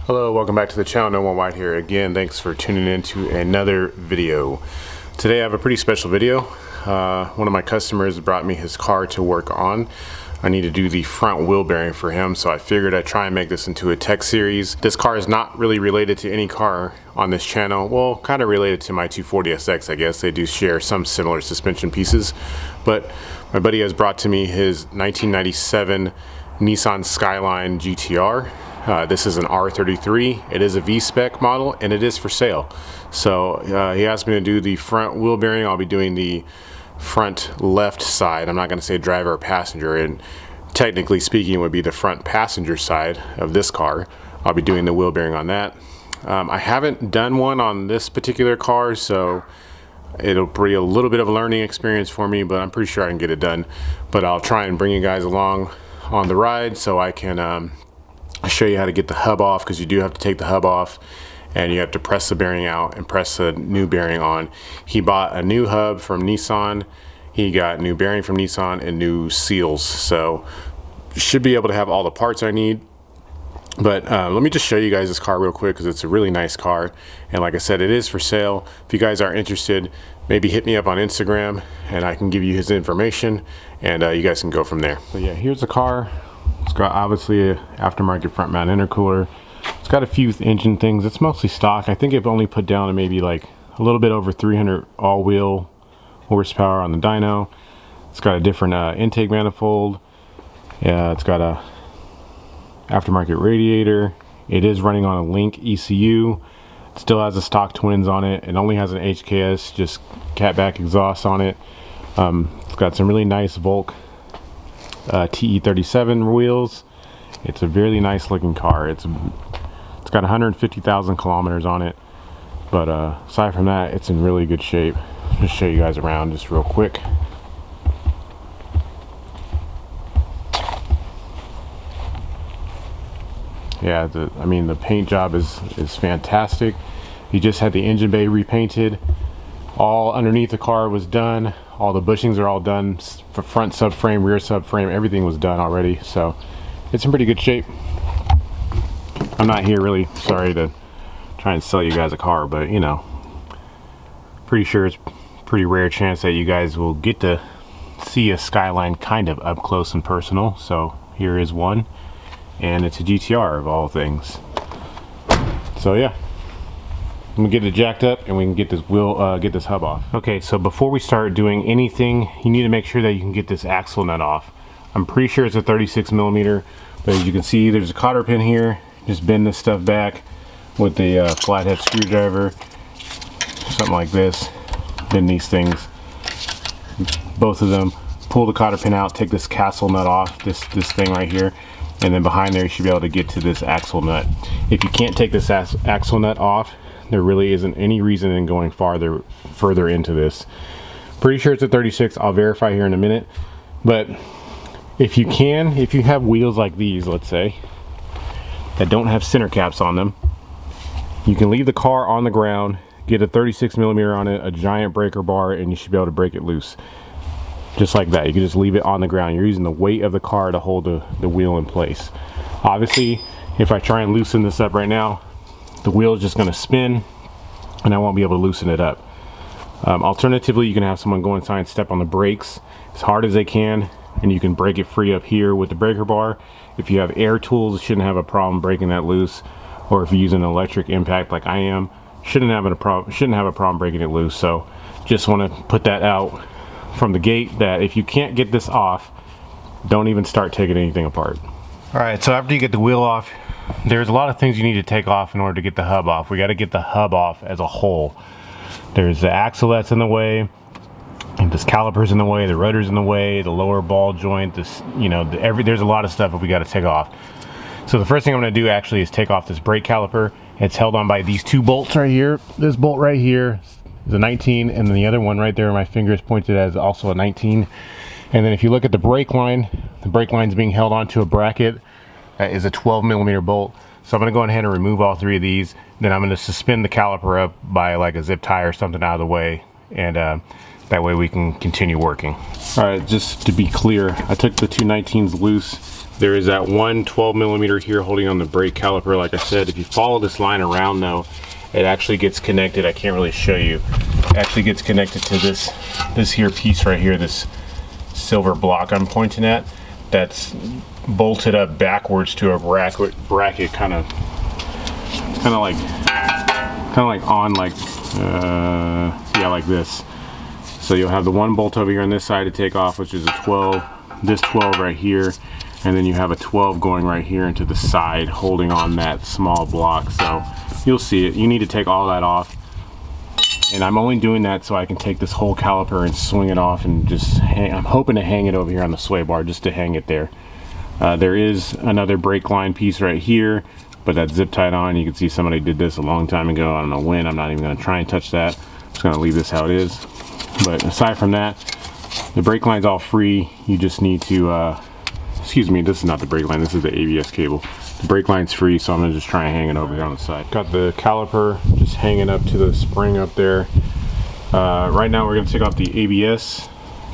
Hello, welcome back to the channel. No One White here again. Thanks for tuning in to another video. Today I have a pretty special video. One of my customers brought me his car to work on. I need to do the front wheel bearing for him, so I figured I'd try and make this into a tech series. This car is not really related to any car on this channel. Well, kind of related to my 240SX, I guess. They do share some similar suspension pieces, but my buddy has brought to me his 1997 Nissan Skyline GTR. This is an R33. It is a V-spec model and it is for sale. So he asked me to do the front wheel bearing. I'll be doing the front left side. I'm not going to say driver or passenger, and technically speaking it would be the front passenger side of this car. I'll be doing the wheel bearing on that. I haven't done one on this particular car, so it'll be a little bit of a learning experience for me, but I'm pretty sure I can get it done. But I'll try and bring you guys along on the ride so I can show you how to get the hub off, because you do have to take the hub off and you have to press the bearing out and press the new bearing on. He bought a new hub from Nissan, he got new bearing from Nissan and new seals, so should be able to have all the parts I need. But let me just show you guys this car real quick, because it's a really nice car, and like I said, it is for sale. If you guys are interested, maybe hit me up on Instagram and I can give you his information, and you guys can go from there. So yeah, here's the car. It's got obviously an aftermarket front mount intercooler. It's got a few engine things. It's mostly stock. I think it only put down to maybe like a little bit over 300 all-wheel horsepower on the dyno. It's got a different intake manifold. Yeah, it's got a aftermarket radiator. It is running on a Link ECU. It still has the stock twins on it. It only has an HKS, just catback exhaust on it. It's got some really nice Volk TE37 wheels. It's a really nice looking car. It's got 150,000 kilometers on it, but aside from that, it's in really good shape. Just show you guys around just real quick. Yeah, I mean the paint job is fantastic. He just had the engine bay repainted. All underneath the car was done. All the bushings are all done. For front subframe, rear subframe, everything was done already. So it's in pretty good shape. I'm not here really, sorry to try and sell you guys a car, but you know, pretty sure it's pretty rare chance that you guys will get to see a Skyline kind of up close and personal. So here is one, and it's a GTR of all things. So yeah, I'm gonna get it jacked up and we can get this get this hub off. Okay, so before we start doing anything, you need to make sure that you can get this axle nut off. I'm pretty sure it's a 36 millimeter, but as you can see, there's a cotter pin here. Just bend this stuff back with the flathead screwdriver, something like this. Bend these things, both of them. Pull the cotter pin out, take this castle nut off, this thing right here, and then behind there you should be able to get to this axle nut. If you can't take this axle nut off, there really isn't any reason in going further into this. Pretty sure it's a 36. I'll verify here in a minute. But if you have wheels like these, let's say, that don't have center caps on them, you can leave the car on the ground, get a 36 millimeter on it, a giant breaker bar, and you should be able to break it loose. Just like that. You can just leave it on the ground. You're using the weight of the car to hold the wheel in place. Obviously, if I try and loosen this up right now, the wheel is just going to spin and I won't be able to loosen it up. Alternatively, you can have someone go inside and step on the brakes as hard as they can, and you can break it free up here with the breaker bar. If you have air tools, you shouldn't have a problem breaking that loose, or if you use an electric impact like I am, shouldn't have a problem breaking it loose. So just want to put that out from the gate, that if you can't get this off, don't even start taking anything apart. All right, so after you get the wheel off, there's a lot of things you need to take off in order to get the hub off. We got to get the hub off as a whole. There's the axle that's in the way, and this caliper's in the way, the rotor's in the way, the lower ball joint, this, you know, there's a lot of stuff that we got to take off. So the first thing I'm going to do actually is take off this brake caliper. It's held on by these two bolts right here. This bolt right here is a 19, and then the other one right there, my finger is pointed as also a 19. And then if you look at the brake line's being held onto a bracket that is a 12 millimeter bolt. So I'm going to go ahead and remove all three of these. Then I'm going to suspend the caliper up by like a zip tie or something out of the way, and That way we can continue working. All right, just to be clear, I took the two 19s loose. There is that one 12mm here holding on the brake caliper. Like I said, if you follow this line around though, it actually gets connected. I can't really show you. It actually gets connected to this here piece right here, this silver block I'm pointing at, that's bolted up backwards to a bracket kind of like on like yeah, like this. So you'll have the one bolt over here on this side to take off, which is a 12, this 12 right here, and then you have a 12 going right here into the side holding on that small block. So you'll see it. You need to take all that off, and I'm only doing that so I can take this whole caliper and swing it off and just hang. I'm hoping to hang it over here on the sway bar just to hang it there. There is another brake line piece right here, but that's zip tied on. You can see somebody did this a long time ago. I don't know when. I'm not even going to try and touch that. I'm just going to leave this how it is. But aside from that, the brake line's all free. You just need to excuse me, this is not the brake line, this is the ABS cable. The brake line's free, so I'm gonna just try and hang it over here on the side. Got the caliper just hanging up to the spring up there. Right now we're gonna take off the ABS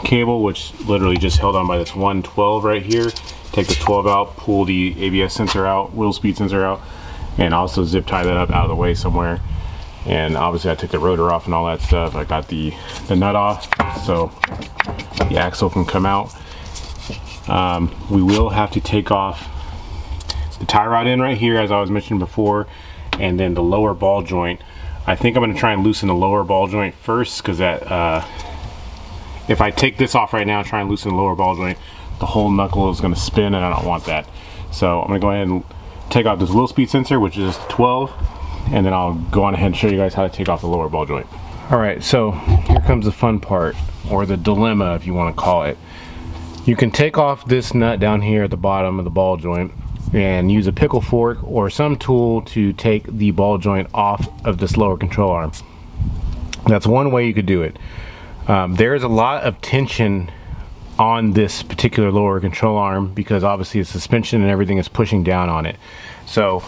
cable, which literally just held on by this 112 right here. Take the 12 out, pull the ABS sensor out, wheel speed sensor out, and also zip tie that up out of the way somewhere. And obviously I took the rotor off and all that stuff. I got the nut off so the axle can come out. We will have to take off the tie rod in right here, as I was mentioning before, and then the lower ball joint. I think I'm going to try and loosen the lower ball joint first, because that if I take this off right now and try and loosen the lower ball joint, the whole knuckle is going to spin, and I don't want that. So I'm going to go ahead and take off this wheel speed sensor, which is 12, and then I'll go on ahead and show you guys how to take off the lower ball joint. Alright, so here comes the fun part, or the dilemma if you want to call it. You can take off this nut down here at the bottom of the ball joint and use a pickle fork or some tool to take the ball joint off of this lower control arm. That's one way you could do it. There's a lot of tension on this particular lower control arm because obviously the suspension and everything is pushing down on it. So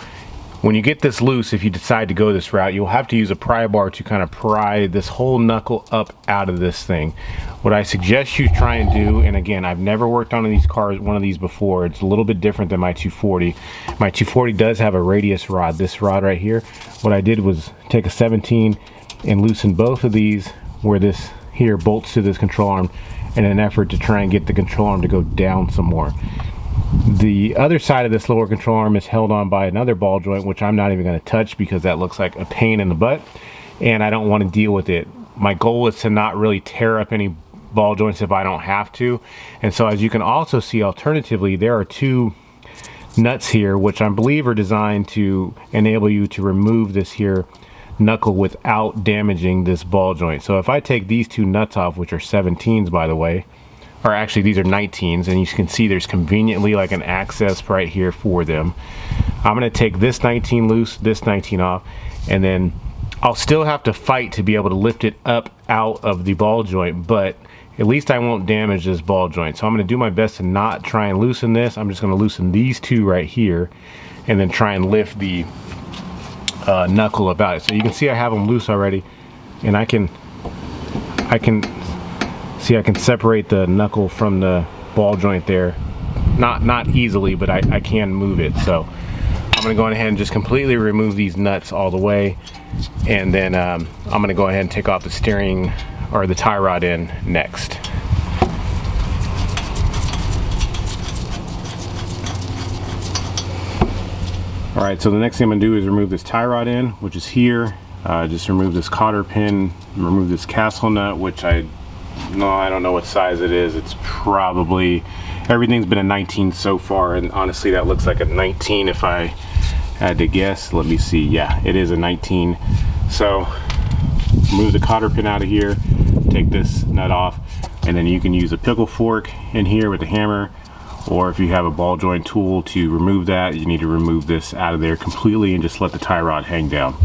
when you get this loose, if you decide to go this route, you'll have to use a pry bar to kind of pry this whole knuckle up out of this thing. What I suggest you try and do, and again, I've never worked on one of these before. It's a little bit different than my 240. My 240 does have a radius rod, this rod right here. What I did was take a 17 and loosen both of these where this here bolts to this control arm in an effort to try and get the control arm to go down some more. The other side of this lower control arm is held on by another ball joint, which I'm not even going to touch because that looks like a pain in the butt and I don't want to deal with it. My goal is to not really tear up any ball joints if I don't have to. And so as you can also see, alternatively, there are two nuts here which I believe are designed to enable you to remove this here knuckle without damaging this ball joint. So if I take these two nuts off, which are 17s by the way, or actually these are 19s, and you can see there's conveniently like an access right here for them. I'm going to take this 19 loose, this 19 off, and then I'll still have to fight to be able to lift it up out of the ball joint, but at least I won't damage this ball joint. So I'm going to do my best to not try and loosen this. I'm just going to loosen these two right here and then try and lift the knuckle about it. So you can see I have them loose already, and I can see I can separate the knuckle from the ball joint there. Not easily, but I can move it. So I'm going to go ahead and just completely remove these nuts all the way, and then I'm going to go ahead and take off the steering or the tie rod in next. Alright, so the next thing I'm going to do is remove this tie rod in, which is here. Just remove this cotter pin, remove this castle nut, which I don't know what size it is. It's probably, everything's been a 19 so far, and honestly that looks like a 19 if I had to guess. Let me see. Yeah, it is a 19. So remove the cotter pin out of here, take this nut off, and then you can use a pickle fork in here with the hammer, or if you have a ball joint tool to remove that, you need to remove this out of there completely and just let the tie rod hang down.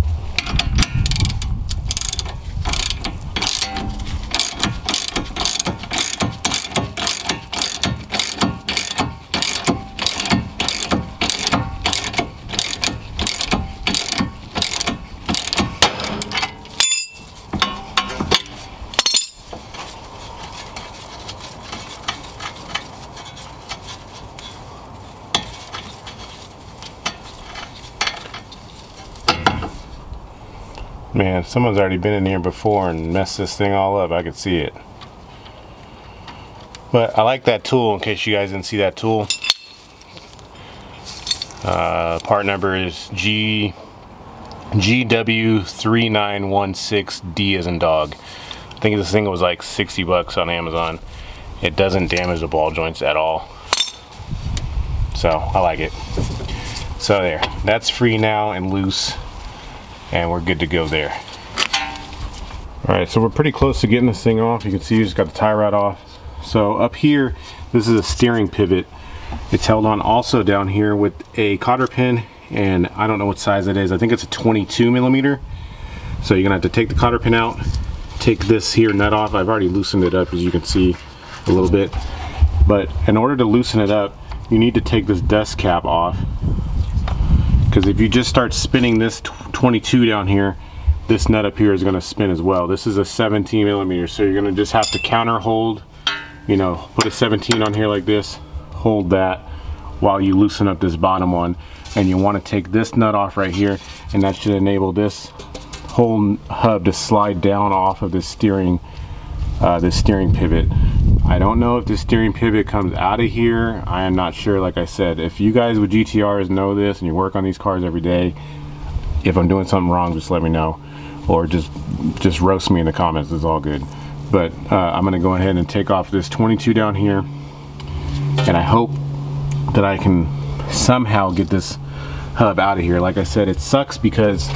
Man, someone's already been in here before and messed this thing all up. I could see it. But I like that tool, in case you guys didn't see that tool. Part number is GW3916D as in dog. I think this thing was like 60 bucks on Amazon. It doesn't damage the ball joints at all. So I like it. So there, that's free now and loose, and we're good to go there. All right, so we're pretty close to getting this thing off. You can see we just got the tie rod off. So up here, this is a steering pivot. It's held on also down here with a cotter pin, and I don't know what size it is. I think it's a 22 millimeter. So you're gonna have to take the cotter pin out, take this here nut off. I've already loosened it up, as you can see a little bit. But in order to loosen it up, you need to take this dust cap off, because if you just start spinning this 22 down here, this nut up here is going to spin as well. This is a 17 millimeter, so you're going to just have to counter hold, you know, put a 17 on here like this, hold that while you loosen up this bottom one, and you want to take this nut off right here, and that should enable this whole hub to slide down off of this steering pivot. I don't know if the steering pivot comes out of here. I am not sure. Like I said, if you guys with GTRs know this and you work on these cars every day, if I'm doing something wrong, just let me know, or just roast me in the comments. It's all good. But I'm gonna go ahead and take off this 22 down here, and I hope that I can somehow get this hub out of here. Like I said, it sucks because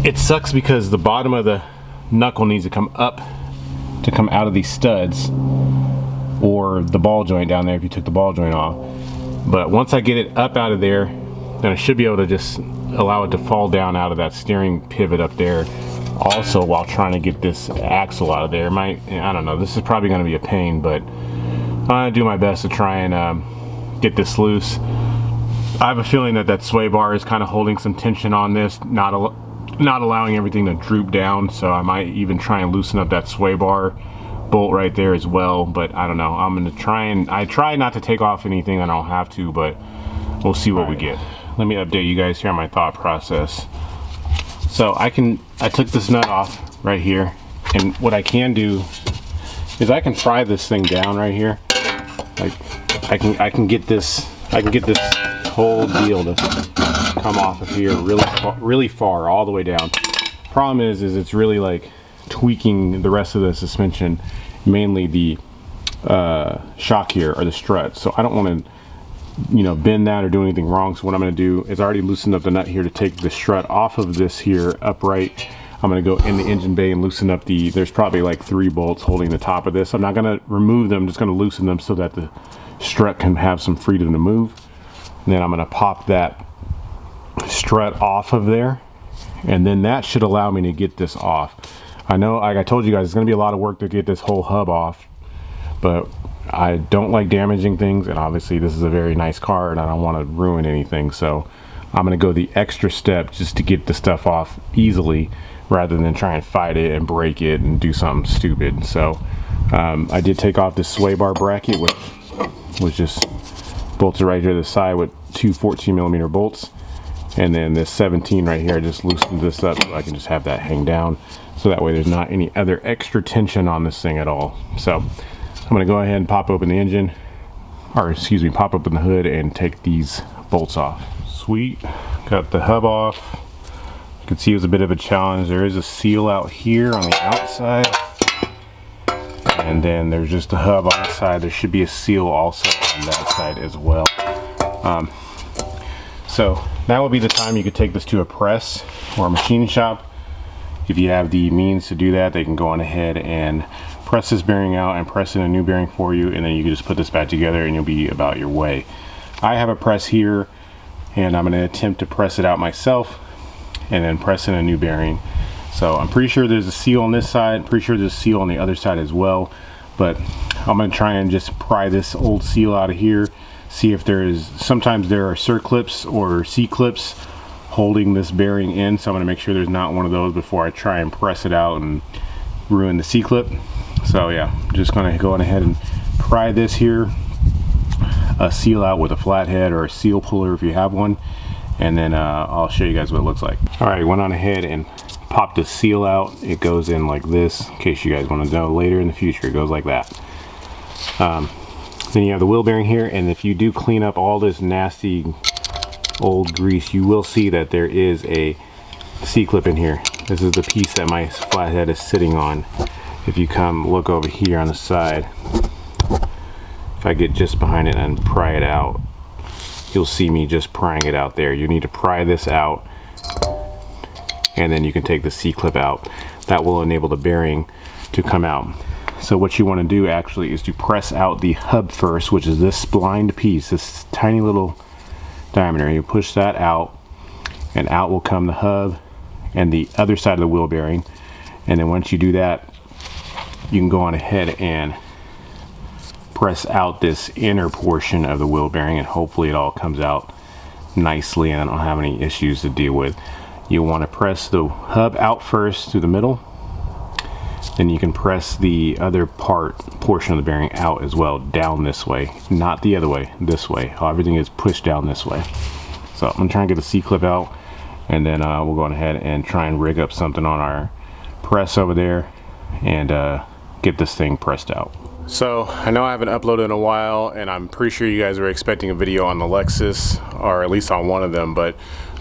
the bottom of the knuckle needs to come up to come out of these studs, or the ball joint down there if you took the ball joint off. But once I get it up out of there, then I should be able to just allow it to fall down out of that steering pivot up there, also while trying to get this axle out of there. I don't know, this is probably going to be a pain, but I'm going to do my best to try and get this loose. I have a feeling that sway bar is kind of holding some tension on this, not allowing everything to droop down, so I might even try and loosen up that sway bar bolt right there as well. But I don't know, I'm gonna I try not to take off anything that I don't have to, but we'll see what we get. Let me update you guys here on my thought process. So I took this nut off right here, and what I can do is I can pry this thing down right here. Like I can get this whole deal to come off of here really far, all the way down. Problem is it's really like tweaking the rest of the suspension, mainly the shock here, or the strut. So I don't want to, you know, bend that or do anything wrong. So what I'm going to do is I already loosened up the nut here to take the strut off of this here upright. I'm going to go in the engine bay and loosen up there's probably like 3 bolts holding the top of this. I'm not going to remove them, just going to loosen them so that the strut can have some freedom to move. And then I'm going to pop that strut off of there, and then that should allow me to get this off. I know, like I told you guys, it's going to be a lot of work to get this whole hub off, but I don't like damaging things, and obviously this is a very nice car and I don't want to ruin anything, so I'm going to go the extra step just to get the stuff off easily, rather than try and fight it and break it and do something stupid. So I did take off this sway bar bracket, which was just bolted right here to the side with 2 14 millimeter bolts. And then this 17 right here, I just loosened this up so I can just have that hang down, so that way there's not any other extra tension on this thing at all. So I'm gonna go ahead and pop open the engine, or excuse me, pop open the hood and take these bolts off. Sweet, got the hub off. You can see it was a bit of a challenge. There is a seal out here on the outside, and then there's just a hub on the side. There should be a seal also on that side as well. So now would be the time you could take this to a press or a machine shop. If you have the means to do that, they can go on ahead and press this bearing out and press in a new bearing for you, and then you can just put this back together and you'll be about your way. I have a press here, and I'm going to attempt to press it out myself and then press in a new bearing. So I'm pretty sure there's a seal on this side, pretty sure there's a seal on the other side as well, but I'm going to try and just pry this old seal out of here, see if sometimes there are circlips or C-clips holding this bearing in, so I'm going to make sure there's not one of those before I try and press it out and ruin the C-clip. So yeah, I'm just going to go on ahead and pry this here, seal out with a flathead or a seal puller if you have one, and then I'll show you guys what it looks like. All right, went on ahead and popped the seal out. It goes in like this, in case you guys want to know later in the future. It goes like that. Then you have the wheel bearing here, and if you do clean up all this nasty old grease, you will see that there is a C-clip in here. This is the piece that my flathead is sitting on. If you come look over here on the side, if I get just behind it and pry it out, you'll see me just prying it out there. You need to pry this out, and then you can take the C-clip out. That will enable the bearing to come out. So what you want to do actually is to press out the hub first, which is this splined piece, this tiny little diameter. You push that out, and out will come the hub and the other side of the wheel bearing. And then once you do that, you can go on ahead and press out this inner portion of the wheel bearing, and hopefully it all comes out nicely and I don't have any issues to deal with. You want to press the hub out first through the middle, then you can press the other portion of the bearing out as well, down this way, not the other way, this way. How everything is pushed down this way. So I'm gonna try and get the C-clip out, and then we'll go on ahead and try and rig up something on our press over there and get this thing pressed out. So I know I haven't uploaded in a while, and I'm pretty sure you guys were expecting a video on the Lexus, or at least on one of them, but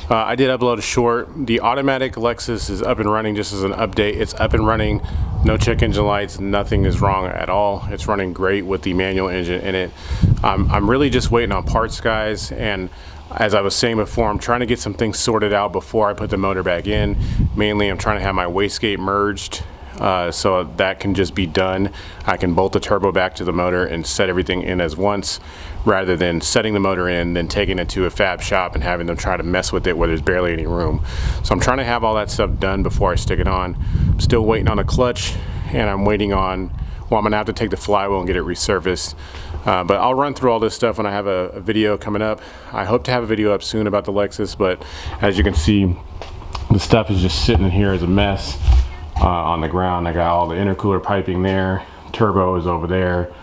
I did upload a short. The automatic Lexus is up and running. Just as an update, it's up and running. No check engine lights, nothing is wrong at all. It's running great with the manual engine in it. I'm really just waiting on parts, guys, and as I was saying before, I'm trying to get some things sorted out before I put the motor back in. Mainly, I'm trying to have my wastegate merged, so that can just be done. I can bolt the turbo back to the motor and set everything in as once, rather than setting the motor in, then taking it to a fab shop and having them try to mess with it where there's barely any room. So I'm trying to have all that stuff done before I stick it on. I'm still waiting on a clutch, and I'm waiting on, well, I'm gonna have to take the flywheel and get it resurfaced. But I'll run through all this stuff when I have a video coming up. I hope to have a video up soon about the Lexus, but as you can see, the stuff is just sitting in here as a mess on the ground. I got all the intercooler piping there, turbo is over there,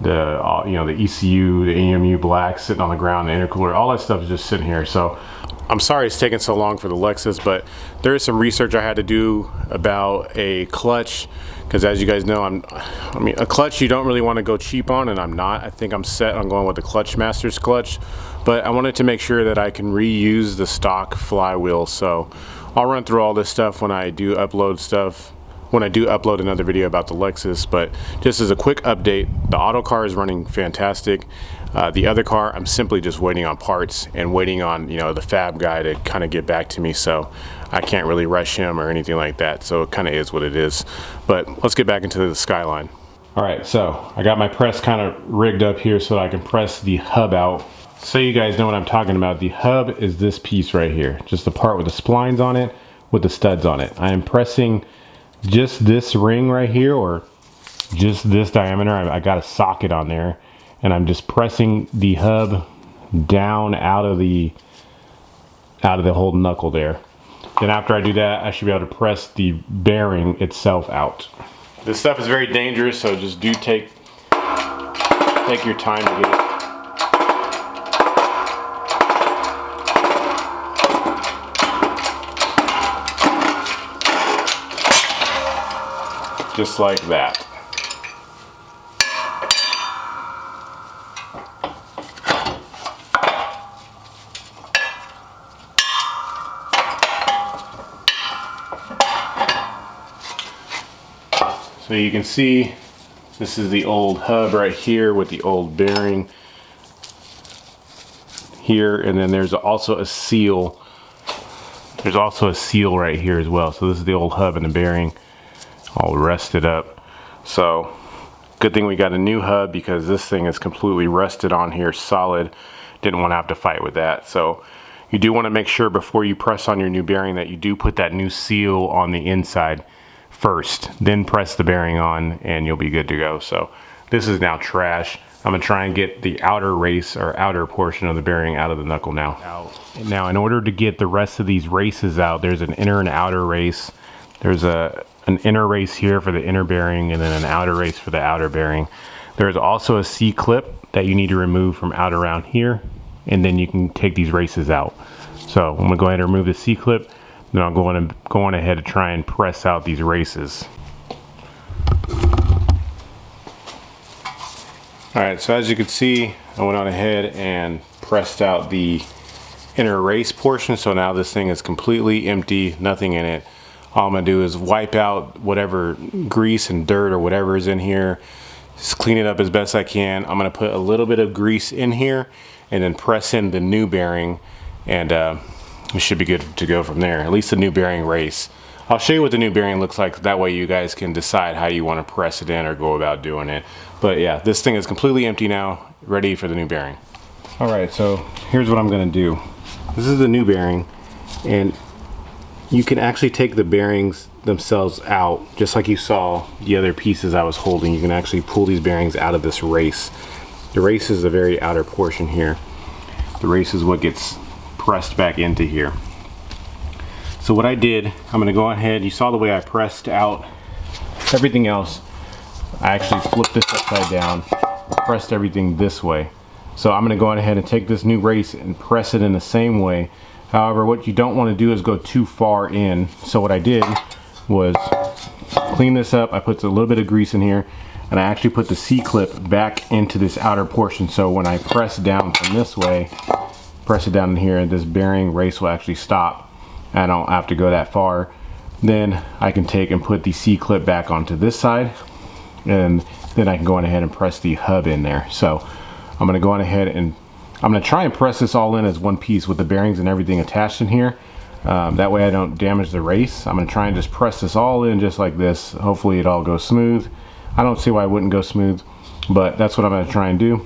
the you know, the ECU, the AMU black sitting on the ground, the intercooler, all that stuff is just sitting here. So I'm sorry it's taking so long for the Lexus, but there is some research I had to do about a clutch, because as you guys know, I mean, a clutch you don't really want to go cheap on, and I'm not. I think I'm set on going with the Clutch Masters clutch, but I wanted to make sure that I can reuse the stock flywheel. So I'll run through all this stuff when I do upload stuff, when I do upload another video about the Lexus. But just as a quick update, the auto car is running fantastic. The other car, I'm simply just waiting on parts and waiting on, you know, the fab guy to kind of get back to me, so I can't really rush him or anything like that. So it kind of is what it is. But let's get back into the Skyline. All right, so I got my press kind of rigged up here so that I can press the hub out. So you guys know what I'm talking about. The hub is this piece right here, just the part with the splines on it, with the studs on it. I am pressing just this ring right here, or just this diameter. I got a socket on there, and I'm just pressing the hub down out of the whole knuckle there. Then after I do that, I should be able to press the bearing itself out. This stuff is very dangerous, so just do take your time to get it. Just like that. So you can see this is the old hub right here with the old bearing here, and then there's also a seal. There's also a seal right here as well. So this is the old hub and the bearing all rusted up. So good thing we got a new hub, because this thing is completely rusted on here solid. Didn't want to have to fight with that. So you do want to make sure before you press on your new bearing that you do put that new seal on the inside first, then press the bearing on and you'll be good to go. So this is now trash. I'm gonna try and get the outer race or outer portion of the bearing out of the knuckle now. Now in order to get the rest of these races out, there's an inner and outer race. There's an inner race here for the inner bearing, and then an outer race for the outer bearing. There's also a C-clip that you need to remove from out around here, and then you can take these races out. So I'm gonna go ahead and remove the C-clip, then I'll go on ahead and try and press out these races. All right, so as you can see, I went on ahead and pressed out the inner race portion, so now this thing is completely empty, nothing in it. All I'm gonna do is wipe out whatever grease and dirt or whatever is in here, just clean it up as best I can. I'm gonna put a little bit of grease in here and then press in the new bearing, and we should be good to go from there, at least the new bearing race. I'll show you what the new bearing looks like, that way you guys can decide how you wanna press it in or go about doing it. But yeah, this thing is completely empty now, ready for the new bearing. All right, so here's what I'm gonna do. This is the new bearing, and you can actually take the bearings themselves out, just like you saw the other pieces I was holding. You can actually pull these bearings out of this race. The race is the very outer portion here. The race is what gets pressed back into here. So what I did, I'm gonna go ahead, you saw the way I pressed out everything else. I actually flipped this upside down, pressed everything this way. So I'm gonna go ahead and take this new race and press it in the same way. However, what you don't wanna do is go too far in. So what I did was clean this up. I put a little bit of grease in here, and I actually put the C-clip back into this outer portion. So when I press down from this way, press it down in here, this bearing race will actually stop. I don't have to go that far. Then I can take and put the C-clip back onto this side, and then I can go on ahead and press the hub in there. So I'm gonna go on ahead and I'm gonna try and press this all in as one piece with the bearings and everything attached in here. That way I don't damage the race. I'm gonna try and just press this all in just like this. Hopefully it all goes smooth. I don't see why it wouldn't go smooth, but that's what I'm gonna try and do.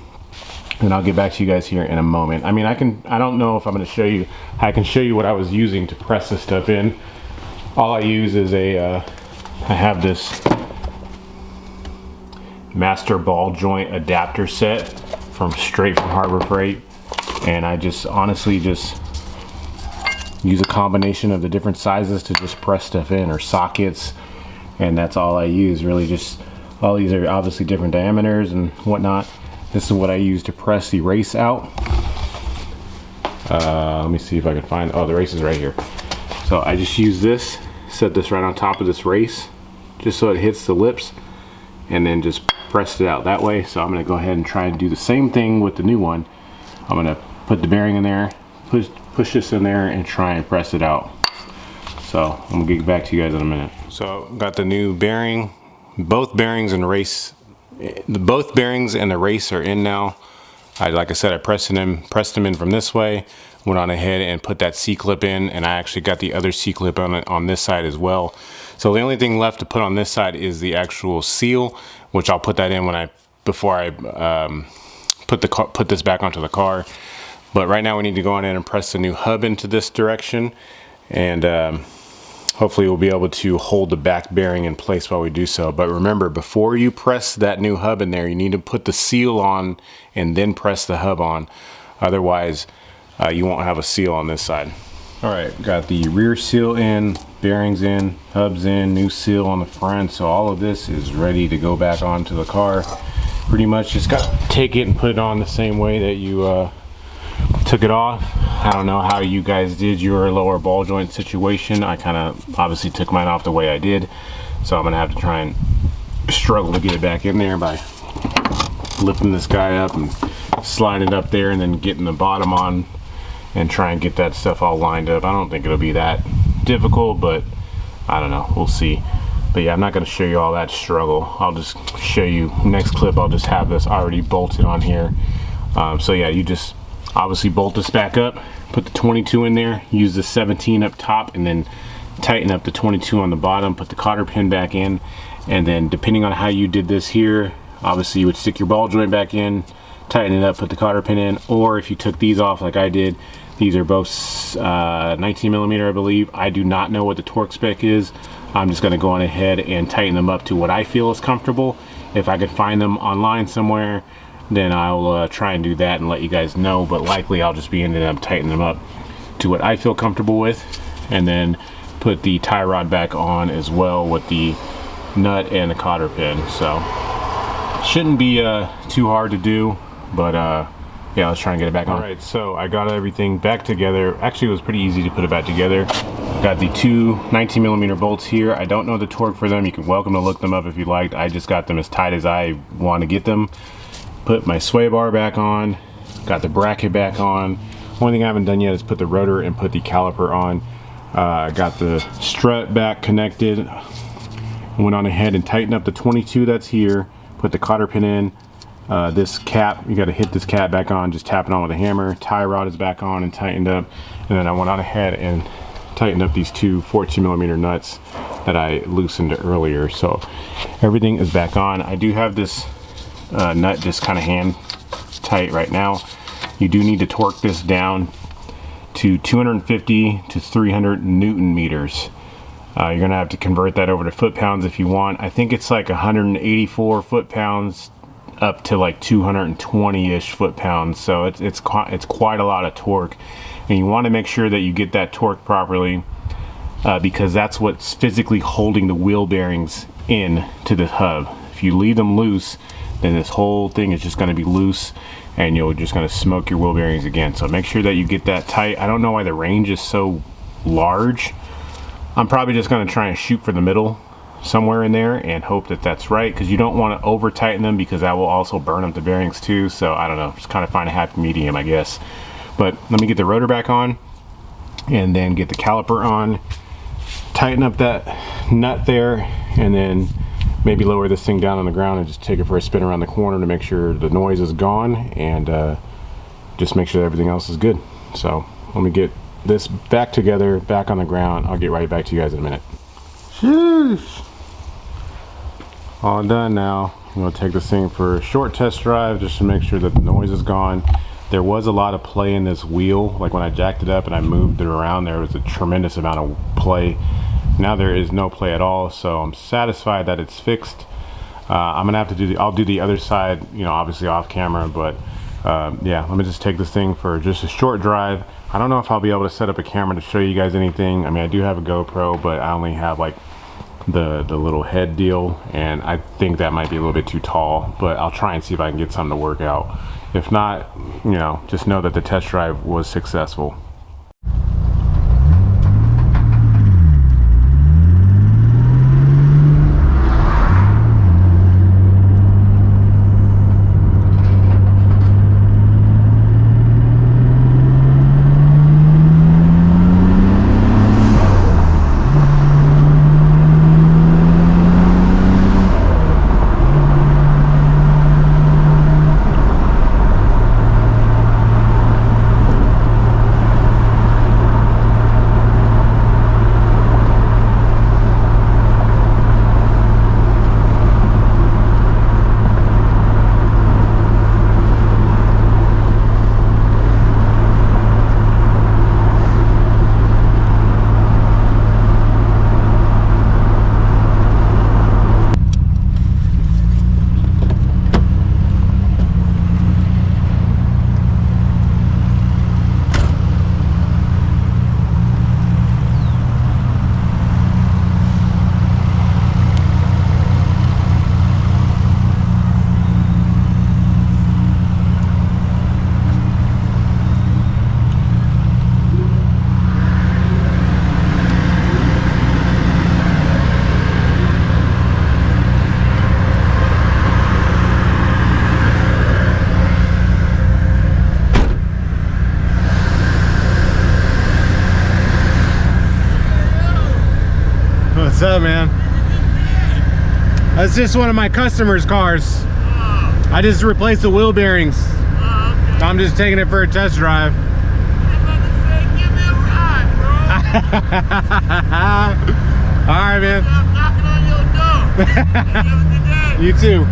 And I'll get back to you guys here in a moment. I mean, I don't know if I'm gonna show you, I can show you what I was using to press this stuff in. All I use is I have this master ball joint adapter set straight from Harbor Freight, and I just honestly just use a combination of the different sizes to just press stuff in, or sockets, and that's all I use really. Just all these are obviously different diameters and whatnot. This is what I use to press the race out. Let me see if I can find, oh, the race is right here. So I just use this, set this right on top of this race just so it hits the lips, and then just pressed it out that way. So I'm gonna go ahead and try and do the same thing with the new one. I'm gonna put the bearing in there, push this in there, and try and press it out. So I'm gonna get back to you guys in a minute. So got the new bearing, both bearings and race, both bearings and the race are in now. Like I said, I pressed them in from this way, went on ahead and put that C-clip in, and I actually got the other C-clip on this side as well. So the only thing left to put on this side is the actual seal, which I'll put that in before I put this back onto the car. But right now we need to go on in and press the new hub into this direction, and hopefully we'll be able to hold the back bearing in place while we do so. But remember, before you press that new hub in there, you need to put the seal on and then press the hub on. Otherwise, you won't have a seal on this side. All right, got the rear seal in, bearings in, hubs in, new seal on the front. So all of this is ready to go back onto the car. Pretty much just got to take it and put it on the same way that you took it off. I don't know how you guys did your lower ball joint situation. I kind of obviously took mine off the way I did. So I'm gonna have to try and struggle to get it back in there by lifting this guy up and sliding it up there, and then getting the bottom on and try and get that stuff all lined up. I don't think it'll be that difficult, but I don't know, we'll see. But yeah, I'm not gonna show you all that struggle. I'll just show you next clip. I'll just have this already bolted on here. So yeah, you just obviously bolt this back up, put the 22 in there, use the 17 up top, and then tighten up the 22 on the bottom, put the cotter pin back in, and then depending on how you did this here, obviously you would stick your ball joint back in, tighten it up, put the cotter pin in, or if you took these off like I did, these are both 19 millimeter, I believe. I do not know what the torque spec is. I'm just gonna go on ahead and tighten them up to what I feel is comfortable. If I could find them online somewhere, then I'll try and do that and let you guys know, but likely I'll just be ending up tightening them up to what I feel comfortable with, and then put the tie rod back on as well with the nut and the cotter pin. So shouldn't be too hard to do, but Yeah, let's try and get it back on. All right, so I got everything back together. Actually, it was pretty easy to put it back together. Got the two 19mm bolts here. I don't know the torque for them. You can welcome to look them up if you liked. I just got them as tight as I want to get them. Put my sway bar back on. Got the bracket back on. Only thing I haven't done yet is put the rotor and put the caliper on. Got the strut back connected. Went on ahead and tightened up the 22 that's here. Put the cotter pin in. This cap, you got to hit this cap back on, just tapping on with a hammer. Tie rod is back on and tightened up. And then I went on ahead and tightened up these two 14mm nuts that I loosened earlier. So everything is back on. I do have this nut just kind of hand tight right now. You do need to torque this down to 250 to 300 Newton meters. You're gonna have to convert that over to foot-pounds if you want. I think it's like 184 foot-pounds up to like 220-ish foot-pounds. So it's quite a lot of torque, and you want to make sure that you get that torque properly because that's what's physically holding the wheel bearings in to the hub. If you leave them loose, then this whole thing is just going to be loose, and you're just going to smoke your wheel bearings again. So make sure that you get that tight. I don't know why the range is so large. I'm probably just going to try and shoot for the middle somewhere in there and hope that that's right, because you don't want to over tighten them because that will also burn up the bearings too. So I don't know, just kind of find a happy medium, I guess. But let me get the rotor back on and then get the caliper on, tighten up that nut there, and then maybe lower this thing down on the ground and just take it for a spin around the corner to make sure the noise is gone, and just make sure that everything else is good. So let me get this back together, back on the ground. I'll get right back to you guys in a minute. Sheesh. All done now. I'm gonna take this thing for a short test drive just to make sure that the noise is gone. There was a lot of play in this wheel. Like when I jacked it up and I moved it around, there was a tremendous amount of play. Now there is no play at all, so I'm satisfied that it's fixed. I'm gonna have to do I'll do the other side, you know, obviously off camera, but yeah, let me just take this thing for just a short drive. I don't know if I'll be able to set up a camera to show you guys anything. I mean, I do have a GoPro, but I only have like the little head deal, and I think that might be a little bit too tall, but I'll try and see if I can get something to work out. If not, you know, just know that the test drive was successful. What's up, man? That's just one of my customers' cars. Oh. I just replaced the wheel bearings. Oh, okay. I'm just taking it for a test drive. I'm about to say, give me a ride, bro. All right, man. I'm knocking on your door. Have a good day. You too.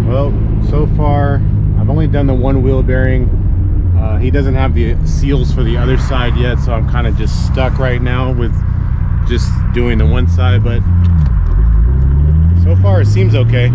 Well, so far I've only done the one wheel bearing. He doesn't have the seals for the other side yet, so I'm kind of just stuck right now with just doing the one side, but so far it seems okay.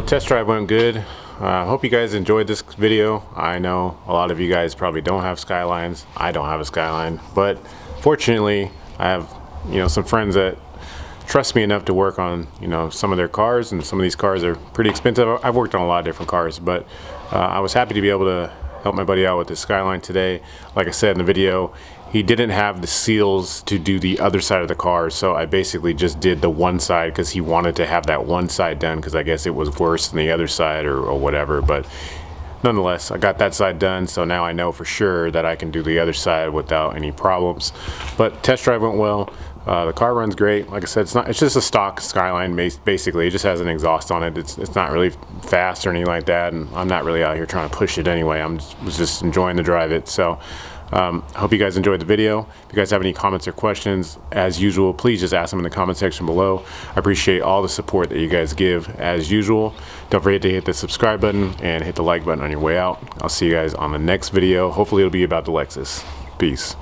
test drive went good. Hope you guys enjoyed this video. I know a lot of you guys probably don't have Skylines. I don't have a Skyline, but fortunately I have, you know, some friends that trust me enough to work on, you know, some of their cars, and some of these cars are pretty expensive. I've worked on a lot of different cars, but I was happy to be able to help my buddy out with the Skyline today. Like I said in the video, he didn't have the seals to do the other side of the car, so I basically just did the one side because he wanted to have that one side done, because I guess it was worse than the other side or whatever. But nonetheless, I got that side done, so now I know for sure that I can do the other side without any problems. But test drive went well. The car runs great. Like I said, it's just a stock Skyline. Basically, it just has an exhaust on it. It's not really fast or anything like that, and I'm not really out here trying to push it anyway. Was just enjoying to drive it. So I hope you guys enjoyed the video. If you guys have any comments or questions, as usual, please just ask them in the comment section below. I appreciate all the support that you guys give as usual. Don't forget to hit the subscribe button and hit the like button on your way out. I'll see you guys on the next video. Hopefully it'll be about the Lexus. Peace.